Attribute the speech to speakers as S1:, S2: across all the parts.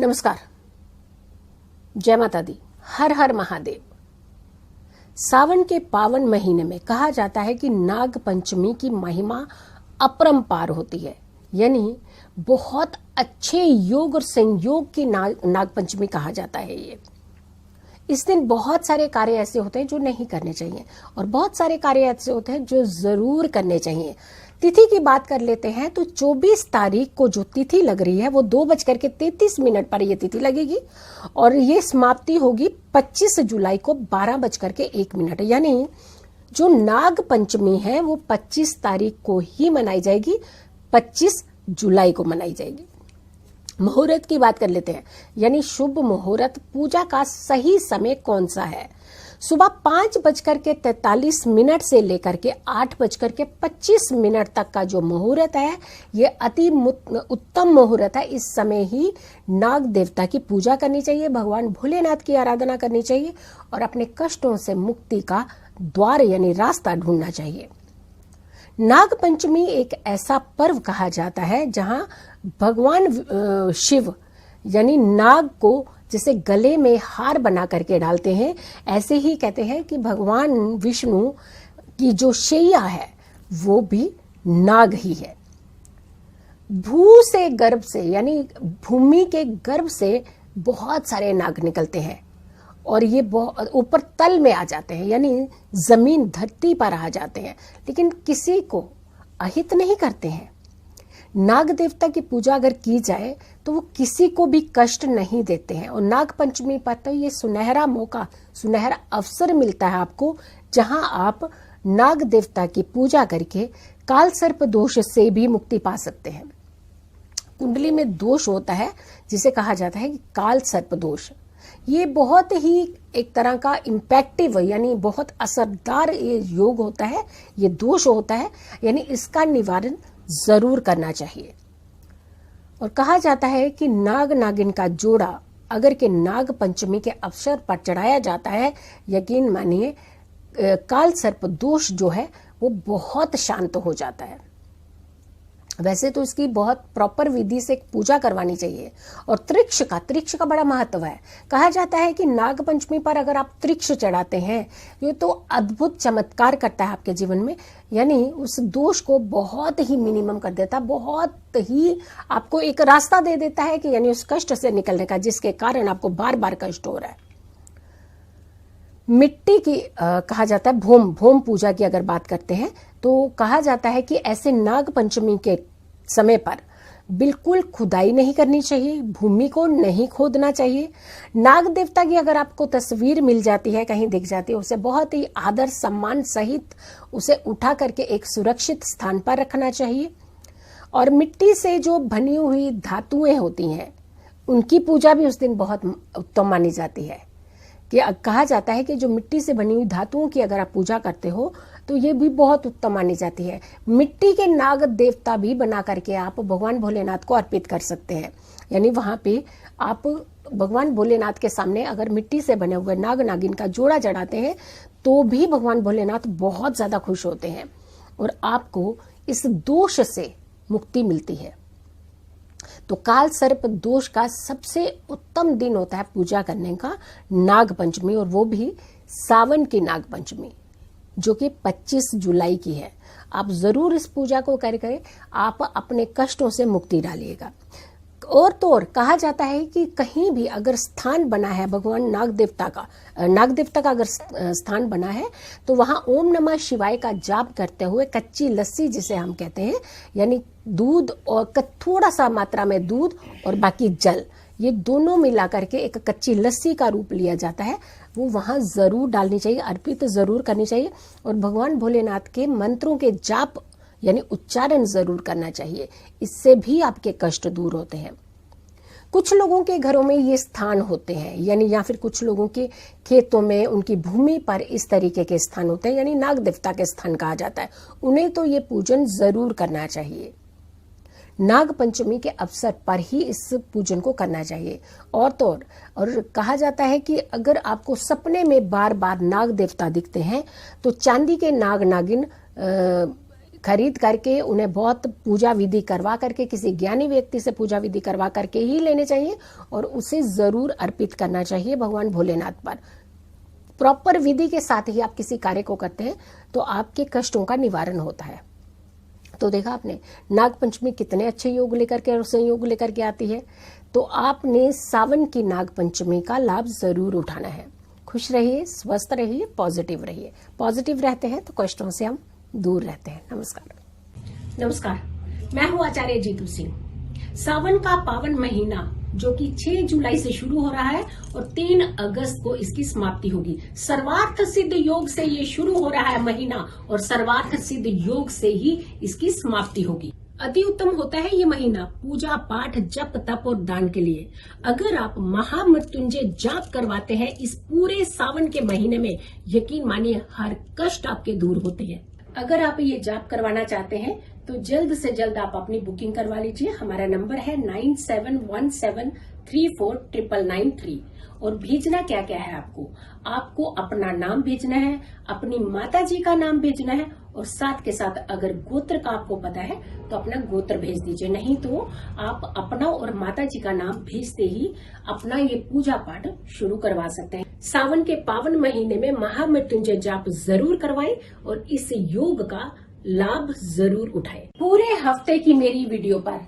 S1: नमस्कार, जय माता दी, हर हर महादेव। सावन के पावन महीने में कहा जाता है कि नाग पंचमी की महिमा अपरंपार होती है, यानी बहुत अच्छे योग और संयोग की नाग पंचमी कहा जाता है। ये इस दिन बहुत सारे कार्य ऐसे होते हैं जो नहीं करने चाहिए और बहुत सारे कार्य ऐसे होते हैं जो जरूर करने चाहिए। तिथि की बात कर लेते हैं तो 24 तारीख को जो तिथि लग रही है वो 2:33 पर ये तिथि लगेगी और ये समाप्ति होगी 25 जुलाई को 12:01। यानी जो नाग पंचमी है वो 25 तारीख को ही मनाई जाएगी, 25 जुलाई को मनाई जाएगी। मुहूर्त की बात कर लेते हैं, यानी शुभ मुहूर्त पूजा का सही समय कौन सा है। सुबह 5:43 से लेकर के 8:25 तक का जो मुहूर्त है ये अति उत्तम मुहूर्त है। इस समय ही नाग देवता की पूजा करनी चाहिए, भगवान भोलेनाथ की आराधना करनी चाहिए और अपने कष्टों से मुक्ति का द्वार यानी रास्ता ढूंढना चाहिए। नाग पंचमी एक ऐसा पर्व कहा जाता है जहां भगवान शिव यानी नाग को जैसे गले में हार बना करके डालते हैं, ऐसे ही कहते हैं कि भगवान विष्णु की जो शैया है वो भी नाग ही है। भू से गर्भ से यानी भूमि के गर्भ से बहुत सारे नाग निकलते हैं और ये ऊपर तल में आ जाते हैं, यानी जमीन धरती पर आ जाते हैं, लेकिन किसी को अहित नहीं करते हैं। नाग देवता की पूजा अगर की जाए तो वो किसी को भी कष्ट नहीं देते हैं और नाग पंचमी पर तो ये सुनहरा मौका, सुनहरा अवसर मिलता है आपको, जहां आप नाग देवता की पूजा करके काल सर्प दोष से भी मुक्ति पा सकते हैं। कुंडली में दोष होता है जिसे कहा जाता है कि काल सर्प दोष। ये बहुत ही एक तरह का इम्पैक्टिव यानी बहुत असरदार ये योग होता है, ये दोष होता है, यानी इसका निवारण जरूर करना चाहिए। और कहा जाता है कि नाग नागिन का जोड़ा अगर के नाग पंचमी के अवसर पर चढ़ाया जाता है, यकीन मानिए काल सर्प दोष जो है वो बहुत शांत हो जाता है। वैसे तो इसकी बहुत प्रॉपर विधि से पूजा करवानी चाहिए और त्रिक्ष का बड़ा महत्व है। कहा जाता है कि नाग पंचमी पर अगर आप त्रिक्ष चढ़ाते हैं ये तो अद्भुत चमत्कार करता है आपके जीवन में, यानी उस दोष को बहुत ही मिनिमम कर देता, बहुत ही आपको एक रास्ता दे देता है कि यानी उस कष्ट से निकलने का जिसके कारण आपको बार बार कष्ट हो रहा है। मिट्टी की कहा जाता है भोम पूजा की अगर बात करते हैं तो कहा जाता है कि ऐसे नाग पंचमी के समय पर बिल्कुल खुदाई नहीं करनी चाहिए, भूमि को नहीं खोदना चाहिए। नाग देवता की अगर आपको तस्वीर मिल जाती है, कहीं दिख जाती है, उसे बहुत ही आदर सम्मान सहित उसे उठा करके एक सुरक्षित स्थान पर रखना चाहिए। और मिट्टी से जो बनी हुई धातुएं होती हैं उनकी पूजा भी उस दिन बहुत उत्तम मानी जाती है। कि कहा जाता है कि जो मिट्टी से बनी हुई धातुओं की अगर आप पूजा करते हो तो ये भी बहुत उत्तम मानी जाती है। मिट्टी के नाग देवता भी बना करके आप भगवान भोलेनाथ को अर्पित कर सकते हैं, यानी वहां पे आप भगवान भोलेनाथ के सामने अगर मिट्टी से बने हुए नाग नागिन का जोड़ा चढ़ाते हैं तो भी भगवान भोलेनाथ बहुत ज्यादा खुश होते हैं और आपको इस दोष से मुक्ति मिलती है। तो काल सर्प दोष का सबसे उत्तम दिन होता है पूजा करने का नाग पंचमी, और वो भी सावन की नाग पंचमी जो कि 25 जुलाई की है। आप जरूर इस पूजा को करके आप अपने कष्टों से मुक्ति डालिएगा। और तो और कहा जाता है कि कहीं भी अगर स्थान बना है भगवान नाग देवता का अगर स्थान बना है तो वहां ओम नमः शिवाय का जाप करते हुए कच्ची लस्सी जिसे हम कहते हैं, यानी दूध और थोड़ा सा मात्रा में दूध और बाकी जल, ये दोनों मिला करके एक कच्ची लस्सी का रूप लिया जाता है, वो वहां जरूर डालनी चाहिए, अर्पित जरूर करनी चाहिए और भगवान भोलेनाथ के मंत्रों के जाप यानी उच्चारण जरूर करना चाहिए। इससे भी आपके कष्ट दूर होते हैं। कुछ लोगों के घरों में ये स्थान होते हैं, यानी या फिर कुछ लोगों के खेतों में उनकी भूमि पर इस तरीके के स्थान होते हैं, यानी नाग देवता के स्थान कहा जाता है, उन्हें तो ये पूजन जरूर करना चाहिए। नाग पंचमी के अवसर पर ही इस पूजन को करना चाहिए। और तो और कहा जाता है कि अगर आपको सपने में बार बार नाग देवता दिखते हैं तो चांदी के नाग नागिन खरीद करके उन्हें बहुत पूजा विधि करवा करके, किसी ज्ञानी व्यक्ति से पूजा विधि करवा करके ही लेने चाहिए और उसे जरूर अर्पित करना चाहिए भगवान भोलेनाथ पर। प्रॉपर विधि के साथ ही आप किसी कार्य को करते हैं तो आपके कष्टों का निवारण होता है। तो देखा आपने, नागपंचमी कितने अच्छे योग लेकर के और संयोग लेकर के आती है। तो आपने सावन की नागपंचमी का लाभ जरूर उठाना है। खुश रहिए, स्वस्थ रहिए, पॉजिटिव रहिए। पॉजिटिव रहते हैं तो कष्टों से हम दूर रहते हैं। नमस्कार।
S2: नमस्कार, मैं हूँ आचार्य जीतू सिंह। सावन का पावन महीना जो कि 6 जुलाई से शुरू हो रहा है और 3 अगस्त को इसकी समाप्ति होगी। सर्वार्थ सिद्ध योग से ये शुरू हो रहा है महीना और सर्वार्थ सिद्ध योग से ही इसकी समाप्ति होगी। अति उत्तम होता है ये महीना पूजा पाठ, जप तप और दान के लिए। अगर आप महामृत्युंजय जाप करवाते हैं इस पूरे सावन के महीने में, यकीन मानिए हर कष्ट आपके दूर होते हैं। अगर आप ये जाप करवाना चाहते हैं तो जल्द से जल्द आप अपनी बुकिंग करवा लीजिए। हमारा नंबर है 9717349993। और भेजना क्या क्या है आपको अपना नाम भेजना है, अपनी माता जी का नाम भेजना है और साथ के साथ अगर गोत्र का आपको पता है तो अपना गोत्र भेज दीजिए। नहीं तो आप अपना और माता जी का नाम भेजते ही अपना ये पूजा पाठ शुरू करवा सकते हैं। सावन के पावन महीने में महामृत्युंजय जाप जरूर करवाएं और इस योग का लाभ जरूर उठाएं। पूरे हफ्ते की मेरी वीडियो पर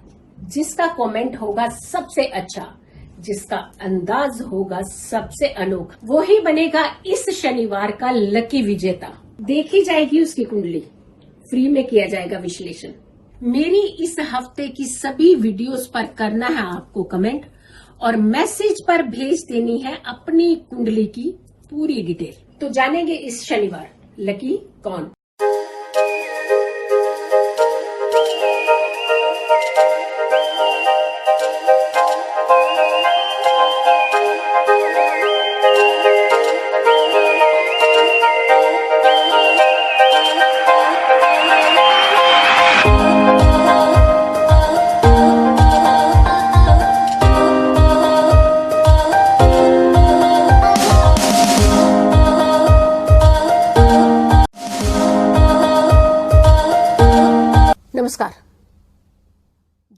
S2: जिसका कमेंट होगा सबसे अच्छा, जिसका अंदाज होगा सबसे अनोखा, वो ही बनेगा इस शनिवार का लकी विजेता। देखी जाएगी उसकी कुंडली, फ्री में किया जाएगा विश्लेषण। मेरी इस हफ्ते की सभी वीडियोस पर करना है आपको कमेंट और मैसेज पर भेज देनी है अपनी कुंडली की पूरी डिटेल। तो जानेंगे इस शनिवार लकी कौन।